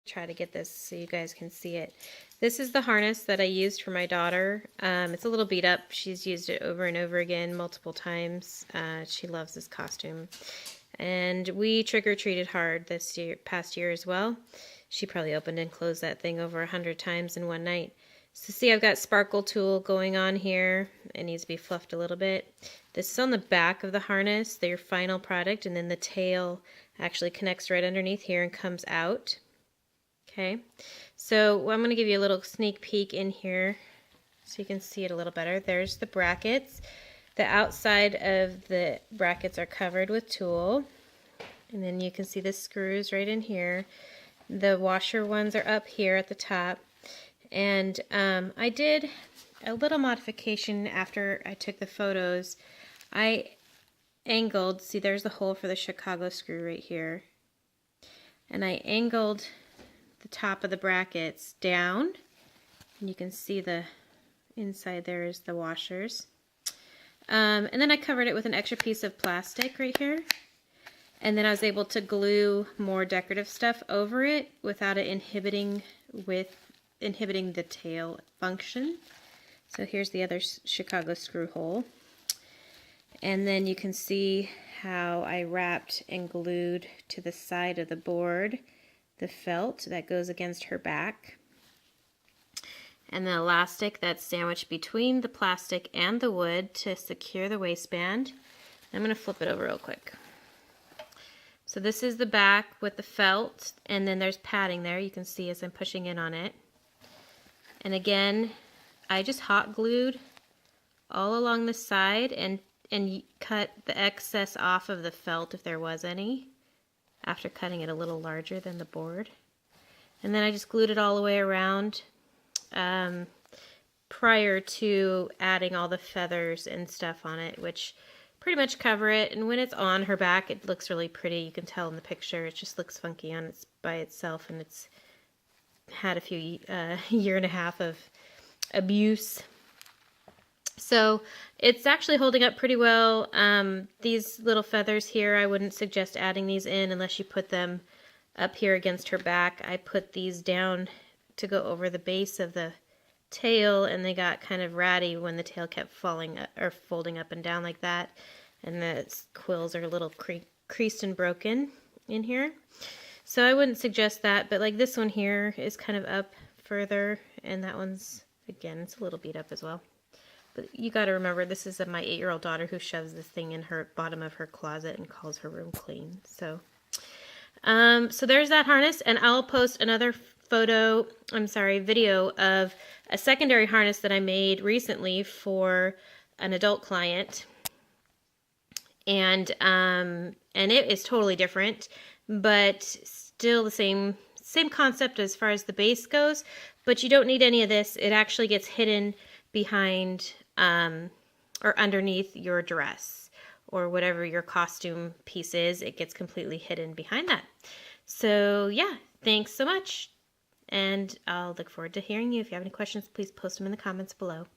try to get this so you guys can see it. This is the harness that I used for my daughter. It's a little beat up. She's used it over and over again multiple times. She loves this costume. And we trick-or-treated hard this past year as well. She probably opened and closed that thing over 100 times in one night. So see, I've got sparkle tool going on here. It needs to be fluffed a little bit. This is on the back of the harness, their final product, and then the tail actually connects right underneath here and comes out. Okay, so I'm going to give you a little sneak peek in here so you can see it a little better. There's the brackets. The outside of the brackets are covered with tulle, and then you can see the screws right in here. The washer ones are up here at the top, and I did a little modification after I took the photos. I angled, see there's the hole for the Chicago screw right here, and I angled the top of the brackets down, and you can see the inside there is the washers. And then I covered it with an extra piece of plastic right here, and then I was able to glue more decorative stuff over it without it inhibiting the tail function. So here's the other Chicago screw hole, and then you can see how I wrapped and glued to the side of the board the felt that goes against her back, and the elastic that's sandwiched between the plastic and the wood to secure the waistband. I'm going to flip it over real quick. So this is the back with the felt, and then there's padding there, you can see as I'm pushing in on it. And again, I just hot glued all along the side and cut the excess off of the felt if there was any, after cutting it a little larger than the board. And then I just glued it all the way around prior to adding all the feathers and stuff on it, which pretty much cover it. And when it's on her back, it looks really pretty. You can tell in the picture it just looks funky on its by itself, and it's had a few year and a half of abuse. So it's actually holding up pretty well. These little feathers here, I wouldn't suggest adding these in unless you put them up here against her back. I put these down to go over the base of the tail, and they got kind of ratty when the tail kept falling or folding up and down like that, and the quills are a little creased and broken in here. So I wouldn't suggest that, but like this one here is kind of up further, and that one's, again, it's a little beat up as well. But you got to remember, this is my 8-year-old daughter who shoves this thing in her bottom of her closet and calls her room clean. So there's that harness, and I'll post another video of a secondary harness that I made recently for an adult client, and it is totally different, but still the same concept as far as the base goes. But you don't need any of this. It actually gets hidden behind or underneath your dress or whatever your costume piece is. It gets completely hidden behind that. So yeah, thanks so much, and I'll look forward to hearing you. If you have any questions, please post them in the comments below.